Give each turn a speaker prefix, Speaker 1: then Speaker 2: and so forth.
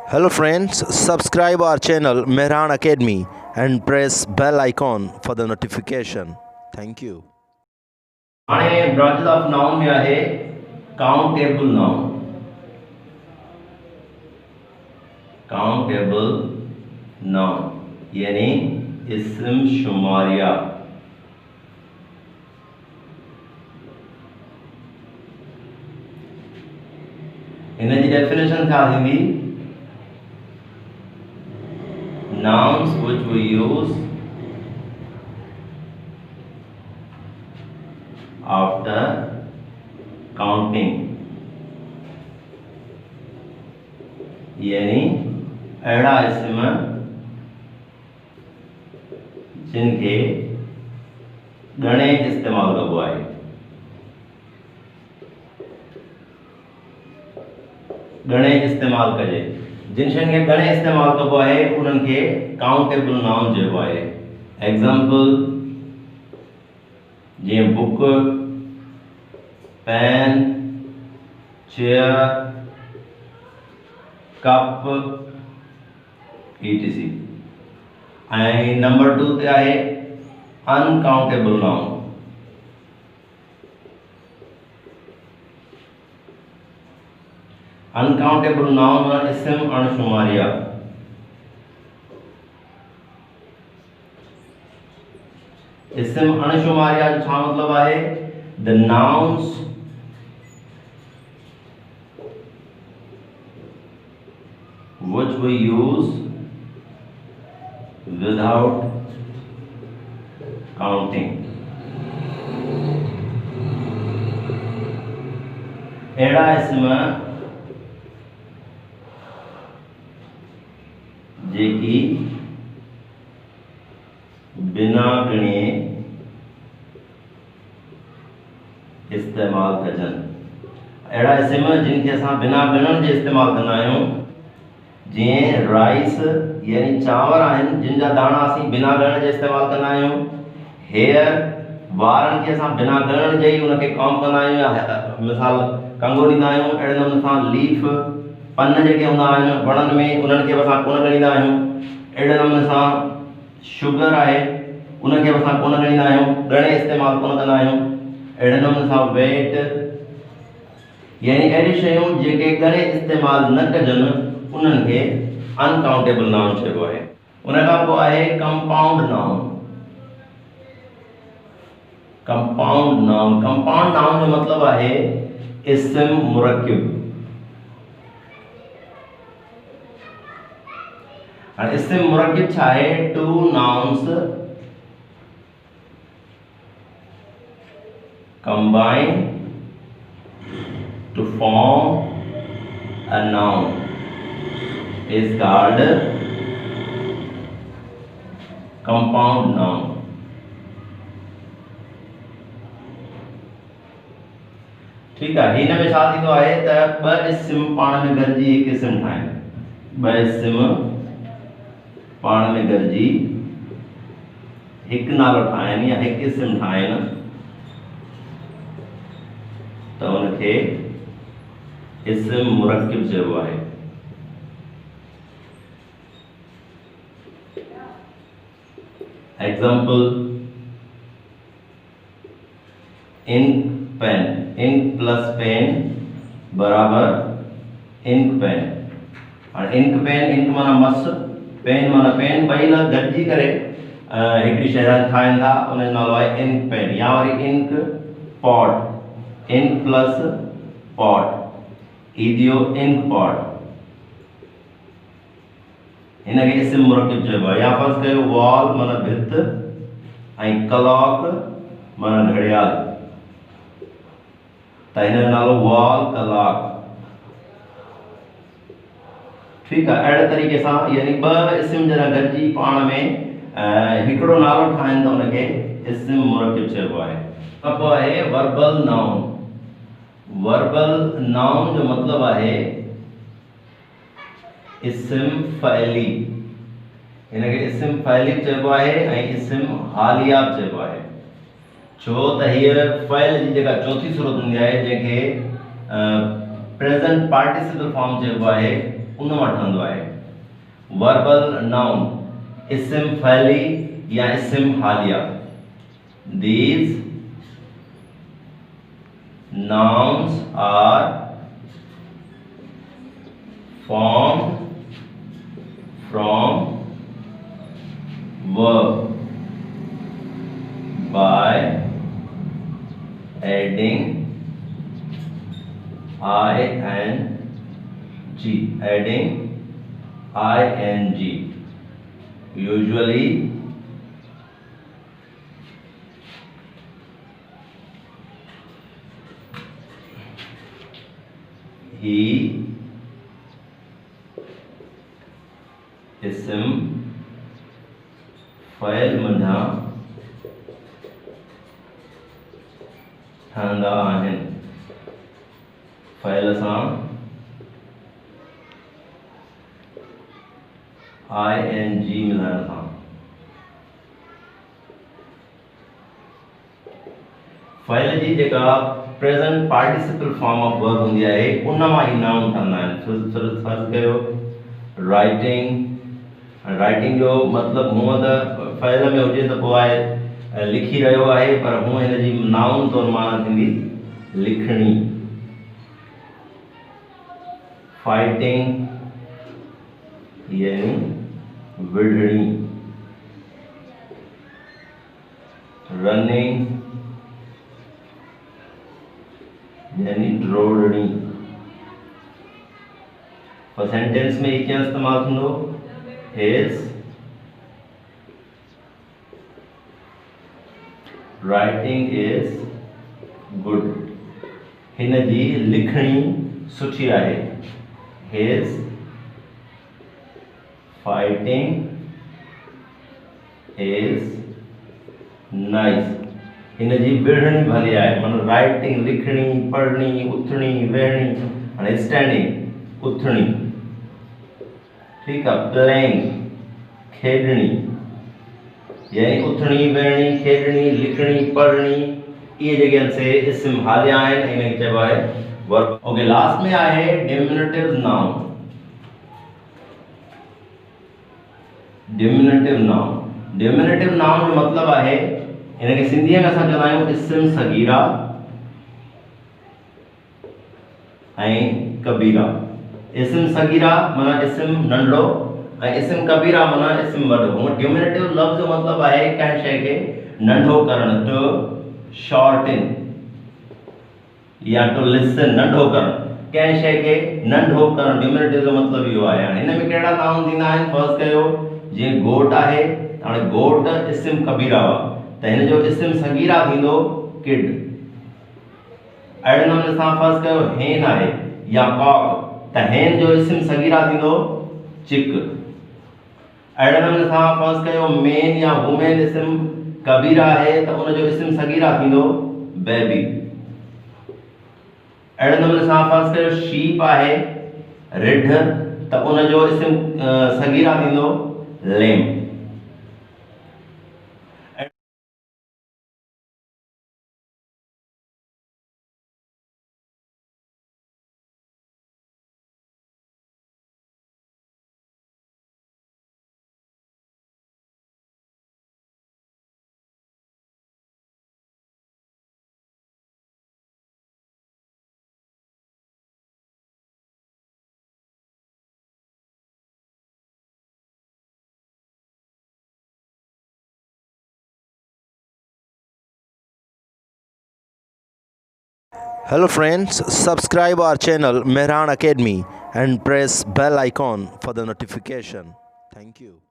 Speaker 1: Hello friends, subscribe our channel Mehran Academy and press bell icon for the notification. Thank you.
Speaker 2: हाणे branches of noun में आहे countable noun. Countable noun यानी इस्म शुमारिया। इन जी definition छा थींदी? Nouns which we use after counting, यानी अहिड़ा इस्म जिनके गणे इस्तेमाल कबो आहे। गणे इस्तेमाल कजे, जिन शयुनि खे गणे इस्तेमाल कबो आहे उन्हनि खे काउंटेबल नाउन चइबो आहे। एग्जाम्पल जीअं book, pen, chair, cup etc। ऐं नंबर 2 ते आहे अनकाउंटेबल नाउन। अनकाउंटेबल नाउन इस्म अणशुमारिया। इस्म अणशुमारिया जो छा मतलब आहे? The nouns which we use without counting। अहिड़ा इस्म जेकी बिना गणे इस्तेमाल कजन। अहिड़ा इस्म जिनके असां बिना गिणण जे इस्तेमाल कंदा आहियूं, जीअं राइस यानी चांवर आहिनि जिन जा दाणा असीं बिना गिणण जे इस्तेमाल कंदा आहियूं। हेयर, वारनि खे असां बिना गिणण जे ई उनखे कॉम कंदा आहियूं या मिसाल कंगो ॾींदा आहियूं। अहिड़े नमूने सां लीफ, पन जेके हूंदा आहिनि वणनि में उन्हनि खे बि असां कोन ॻणींदा आहियूं। अहिड़े नमूने सां शुगर आहे उनखे बि असां कोन ॻणींदा आहियूं, ॻणे इस्तेमाल कोन कंदा आहियूं। अहिड़े नमूने सां वेट यानी अहिड़ी शयूं जेके ॻणे इस्तेमाल न कजनि उन्हनि खे अनकाउंटेबल नाउन चइबो आहे। उन खां पोइ आहे compound noun. Compound noun, compound noun जो मतिलबु आहे इस्म मुरक्किब। और इस्म मुरक्किब छा आहे? Two nouns combine to form a noun is called compound noun। ठीक है, हिन में छा थींदो आहे त ॿ इस्म पाण में गॾिजी हिकु इस्म ठाहिनि। ॿ इस्म पाण में गॾिजी हिकु नालो ठाहिनि या हिकु इस्म ठाहिनि त उनखे इस्म मुरक्किब चइबो आहे। Example ink pen, ink plus pen बराबर इंक पेन। और इंक पेन, इंक माना मस, पेन माना पेन, ॿई न गॾिजी करे हिकिड़ी शइ ठाहिनि था, उनजो नालो आहे इंक पेन। या वरी ink pot, ink plus pot इदियो इंक पॉट, हिनखे इस्म मुरक्किब चइबो आहे। या फर्ज़ कयो वॉल माना भित ऐं क्लॉक माना घड़ियाल, त हिनजो नालो वॉल क्लॉक। ठीकु आहे, अहिड़े तरीक़े सां यानी ॿ इस्म जॾहिं गॾिजी पाण में हिकिड़ो नालो ठाहिनि त उनखे इस्म मुरक्किब चइबो आहे। खां पोइ आहे वर्बल नाउन। वर्बल नाउन जो मतलब आहे इस्म फ़इली। इनखे इस्म फ़इली चइबो आहे ऐं इस्म हालिया चइबो आहे। छो त हीअ फ़इल जी जेका चौथी सूरत हूंदी आहे जंहिंखे प्रेज़ेंट पार्टिसिपल फॉर्म चइबो आहे, उन मां ठहंदो आहे। वर्बल नाउन इस्म फ़इली या इस्म हालिया। These nouns are formed from verb by adding ing. Usually he इस्म फ़इल मंझां ठहंदा आहिनि। फ़इल सां ing मिलाइण सां। फ़इल जी जेका present participle form of verb हूंदी आहे उन मां ई नाउन ठहंदा आहिनि। फर्ज़ कयो राइटिंग जो मतिलबु हूअं त फ़इल में हुजे त पोइ आहे लिखी रहियो आहे, पर हूअं हिन जी नाउन तौरु माना थींदी लिखणी। फाइटिंग यानी विढ़णी। रनिंग यानी ड्रोड़नी। पर सेंटेंस में क्या इस्तेमाल थींदो? His writing is good. हिन जी लिखणी सुठी आहे। His fighting is nice. हिन जी विढ़णी भली आहे। माना राइटिंग लिखणी, पढ़णी, उथणी, वेहणी। हाणे स्टैंडिंग उथणी, ठीक आहे। प्लेइंग खेॾणी, यानी उथणी, वेहणी, खेॾणी, लिखणी, पढ़णी, इहे जेके आहिनि से इस्म हालिया आहिनि। इनखे चइबो आहे वर्ब। ओके, लास्ट में आहे डिमिनिटिव नाउन। डिमिनिटिव नाउन जो मतिलबु आहे, इनखे सिंधीअ में असां चवंदा आहियूं इस्म सगीरा ऐं कबीरा। इस्म सगीरा माना इस्म नंढड़ो ऐं इस्म कबीरा माना इस्म वॾो। हूअं डिमिनिटिव लफ़्ज़ जो मतिलबु आहे कंहिं शइ खे नंढो करणु, टू शॉर्टन या टू लिसन, नंढो करणु। कंहिं शइ खे नंढो करणु, डिमिनिटिव जो मतिलबु इहो आहे। हाणे हिन में कहिड़ा नाउन थींदा आहिनि? फर्स्ट कयो जीअं गोट आहे, हाणे गोट इस्म कबीरा हुआ त हिन जो इस्म सगीरा थींदो किड। अहिड़े नमूने सां फर्स्ट कयो हेन आहे या कॉक त हेन जो इस्म सगीरा थींदो चिक। अहिड़े नमूने सां फर्स्ट कयो मेन या वुमेन इस्म कबीरा आहे त उन जो इस्म सगीरा थींदो बेबी। अहिड़े नमूने सां फर्स्ट कयो शीप आहे रिढ त उन जो इस्म सगीरा थींदो लेम।
Speaker 1: Hello friends, subscribe our channel Mehran Academy and press bell icon for the notification. Thank you.